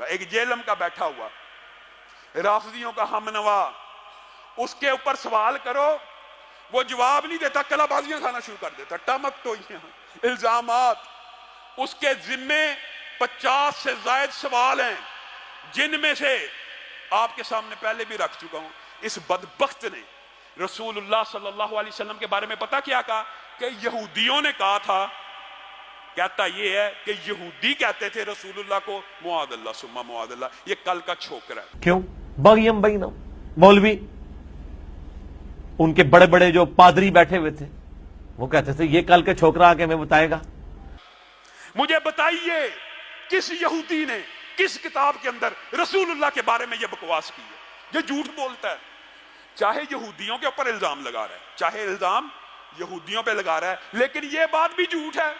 ایک جیلم کا بیٹھا ہوا رافضیوں کا ہمنوا، اس کے اوپر سوال کرو وہ جواب نہیں دیتا، کلا بازیاں کھانا شروع کر دیتا، ٹمک تو الزامات۔ اس کے ذمے 50 سے زائد سوال ہیں، جن میں سے آپ کے سامنے پہلے بھی رکھ چکا ہوں۔ اس بدبخت نے رسول اللہ صلی اللہ علیہ وسلم کے بارے میں پتہ کیا کہا؟ کہ یہودیوں نے کہا تھا، کہتا یہ ہے کہ یہودی کہتے تھے رسول اللہ کو معاذ اللہ ثم معاذ اللہ، یہ کل کا چھوکرا ہے۔ کیوں؟ بغیم بینہم، مولوی ان کے بڑے بڑے جو پادری بیٹھے ہوئے تھے وہ کہتے تھے یہ کل کے چھوکرا آ کے ہمیں بتائے گا۔ مجھے بتائیے کس یہودی نے کس کتاب کے اندر رسول اللہ کے بارے میں یہ بکواس کی ہے؟ یہ جھوٹ بولتا ہے، چاہے یہودیوں کے اوپر الزام لگا رہا ہے، چاہے الزام یہودیوں پہ لگا رہا ہے، لیکن یہ بات بھی جھوٹ ہے۔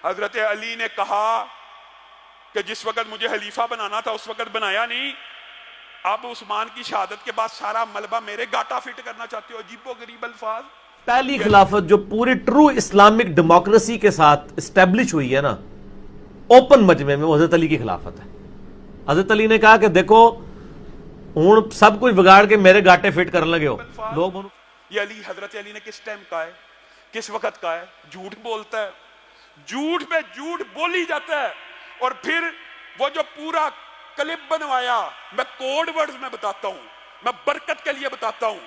حضرت علی نے کہا کہ جس وقت مجھے خلیفہ بنانا تھا اس وقت بنایا نہیں، اب عثمان کی شہادت کے بعد سارا ملبہ میرے گاٹا فٹ کرنا چاہتے ہو۔ عجیب و غریب الفاظ۔ پہلی خلافت جو پوری ٹرو اسلامک ڈیموکریسی کے ساتھ اسٹیبلش ہوئی ہے نا اوپن مجمع میں، وہ حضرت علی کی خلافت ہے۔ حضرت علی نے کہا کہ دیکھو ہوں سب کچھ بگاڑ کے میرے گاٹے فٹ کرنے لگے ہو لوگ۔ یہ علی حضرت علی نے کس ٹائم کہا ہے، کس وقت کہا ہے؟ جھوٹ بولتا ہے، جھوٹ پہ جھوٹ بولی جاتا ہے۔ اور پھر وہ جو پورا کلپ بنوایا، میں کوڈ ورڈز میں بتاتا ہوں، میں برکت کے لیے بتاتا ہوں۔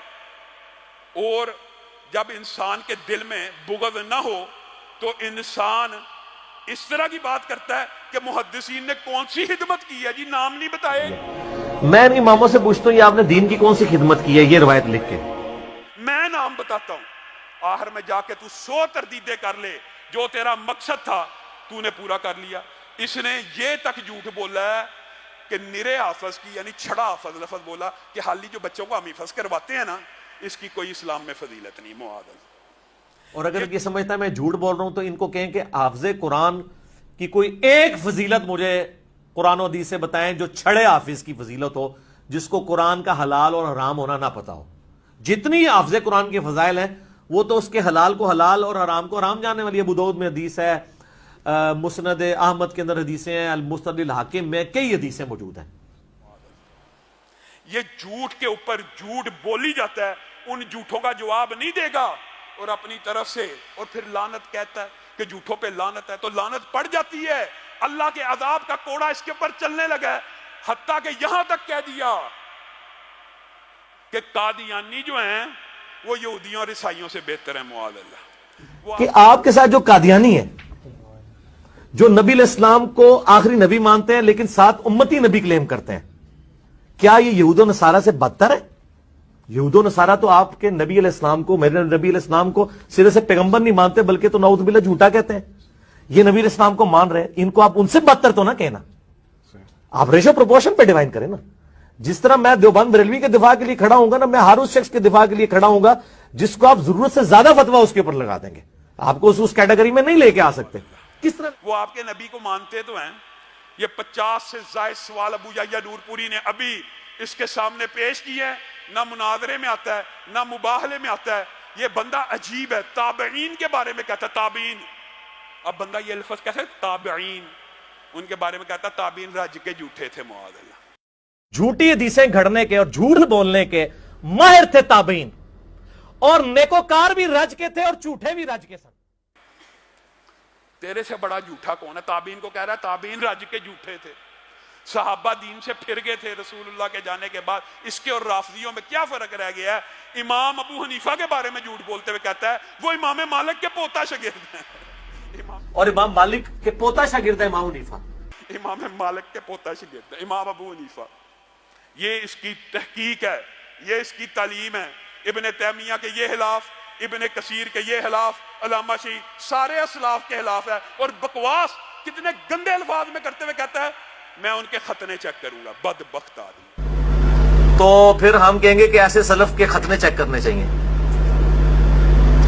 اور جب انسان کے دل میں بغض نہ ہو تو انسان اس طرح کی بات کرتا ہے کہ محدثین نے کون سی خدمت کی ہے جی، نام نہیں بتائے۔ میں ان اماموں سے پوچھتا ہوں یہ آپ نے دین کی کون سی خدمت کی ہے، یہ روایت لکھ کے۔ میں نام بتاتا ہوں، آخر میں جا کے تو 100 تردیدیں کر لے، جو تیرا مقصد تھا تو نے پورا کر لیا۔ اس نے یہ تک جھوٹ بولا ہے کہ نرے حافظ کی یعنی چھڑا حافظ لفظ بولا کہ حالی جو بچوں کو ہم حفظ کرواتے ہیں نا اس کی کوئی اسلام میں فضیلت نہیں، معاذ اللہ۔ اور اگر یہ سمجھتا ہے میں جھوٹ بول رہا ہوں تو ان کو کہیں کہ حافظ قرآن کی کوئی ایک فضیلت مجھے قرآن و حدیث سے بتائیں جو چھڑے حافظ کی فضیلت ہو، جس کو قرآن کا حلال اور حرام ہونا نہ پتا ہو۔ جتنی حافظ قرآن کے فضائل ہیں وہ تو اس کے حلال کو حلال اور حرام کو حرام جاننے والی۔ ابو داؤد میں حدیث ہے، مسند احمد کے اندر حدیثیں ہیں، المستدرک الحاکم میں کئی حدیثیں موجود ہیں۔ یہ جھوٹ کے اوپر جھوٹ بولی جاتا ہے، ان جھوٹوں کا جواب نہیں دے گا اور اپنی طرف سے اور پھر لعنت کہتا ہے کہ جھوٹوں پہ لعنت ہے، تو لعنت پڑ جاتی ہے۔ اللہ کے عذاب کا کوڑا اس کے اوپر چلنے لگا ہے، حتیٰ کہ یہاں تک کہہ دیا کہ قادیانی جو ہیں وہ یہودیوں اور عیسائیوں سے بہتر ہیں، معاذ اللہ۔ کہ آپ کے ساتھ جو قادیانی ہے، جو نبی علیہ السلام کو آخری نبی مانتے ہیں لیکن ساتھ امتی نبی کلیم کرتے ہیں، کیا یہ یہود و نصارہ سے بدتر ہے؟ یہود و نصارہ تو آپ کے نبی علیہ السلام کو، میرے نبی علیہ السلام کو سرے سے پیغمبر نہیں مانتے بلکہ تو نعوذ باللہ جھوٹا کہتے ہیں۔ یہ نبی علیہ السلام کو مان رہے ہیں، ان کو آپ ان سے بدتر تو نہ کہنا۔ آپ ریشو پروپورشن پہ ڈیوائن کریں نا۔ جس طرح میں دیوبند بریلوی کے دفاع کے لیے کھڑا ہوں گا نا، میں ہر اس شخص کے دفاع کے لیے کھڑا ہوں گا جس کو آپ ضرورت سے زیادہ فتویٰ اس کے اوپر لگا دیں گے، آپ کو اس کیٹیگری میں نہیں لے کے آ سکتے۔ کس طرح وہ آپ کے نبی کو مانتے تو ہیں۔ یہ 50 سے زائد سوال ابو یحییٰ نور پوری نے ابھی اس کے سامنے پیش کی ہے، نہ مناظرے میں آتا ہے نہ مباہلے میں آتا ہے۔ یہ بندہ عجیب ہے، تابعین کے بارے میں کہتا ہے تابعین۔ اب بندہ یہ لفظ کہتا ہے تابعین، ان کے بارے میں کہتا ہے تابعین رج کے جھوٹے تھے، معاذ اللہ۔ جھوٹی حدیثیں گھڑنے کے اور جھوٹ بولنے کے ماہر تھے تابعین، اور نیکوکار بھی رج کے تھے اور جھوٹے بھی رج کے سن۔ تیرے سے بڑا جھوٹا کون ہے؟ تابعین کو کہہ رہا ہے تابعین رج کے جھوٹے تھے، صحابہ دین سے پھر گئے تھے رسول اللہ کے جانے کے بعد۔ اس کے اور رافضیوں میں کیا فرق رہ گیا ہے؟ امام ابو حنیفہ کے بارے میں جھوٹ بولتے ہوئے کہتا ہے وہ امام مالک کے پوتا شاگرد ہیں، اور امام مالک کے پوتا شاگرد ہے امام حنیفہ۔ امام مالک کے پوتا شاگرد ہے امام ابو حنیفہ۔ یہ اس کی تحقیق ہے، یہ اس کی تعلیم ہے۔ ابن تیمیہ کے یہ خلاف، ابن کثیر کے یہ خلاف، علامہ شیعی سارے اسلاف کے خلاف ہے، اور بکواس کتنے گندے الفاظ میں کرتے ہوئے کہتا ہے میں ان کے ختنے چیک کروں گا۔ بدبخت آدمی۔ تو پھر ہم کہیں گے کہ ایسے سلف کے ختنے چیک کرنے چاہیے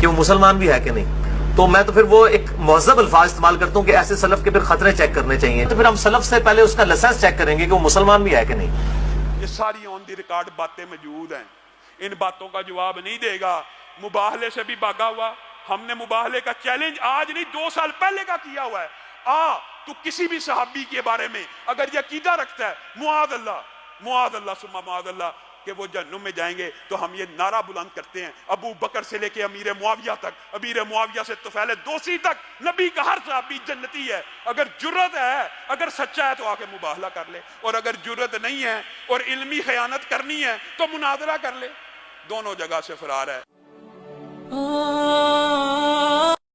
کہ وہ مسلمان بھی ہے کہ نہیں۔ تو میں تو پھر وہ ایک مہذب الفاظ استعمال کرتا ہوں کہ ایسے سلف کے پھر خطرے چیک کرنے چاہیے، تو پھر ہم سلف سے پہلے اس کا لائسنس چیک کریں گے کہ وہ مسلمان بھی ہے کہ نہیں۔ یہ ساری آن دی ریکارڈ باتیں موجود ہیں، ان باتوں کا جواب نہیں دے گا۔ مباہلے سے بھی بھاگا ہوا، ہم نے مباہلے کا چیلنج آج نہیں 2 سال پہلے کا کیا ہوا ہے۔ تو کسی بھی صحابی کے بارے میں اگر یہ عقیدہ رکھتا ہے معاذ اللہ ثم معاذ اللہ کہ وہ جہنم میں جائیں گے، تو ہم یہ نعرہ بلند کرتے ہیں ابو بکر سے لے کے امیر معاویہ تک، امیر معاویہ سے طفیل دوسی تک، نبی کا ہر صحابی جنتی ہے۔ اگر جرت ہے، اگر سچا ہے تو آ کے مباہلہ کر لے، اور اگر جرت نہیں ہے اور علمی خیانت کرنی ہے تو مناظرہ کر لے، دونوں جگہ سے فرار ہے۔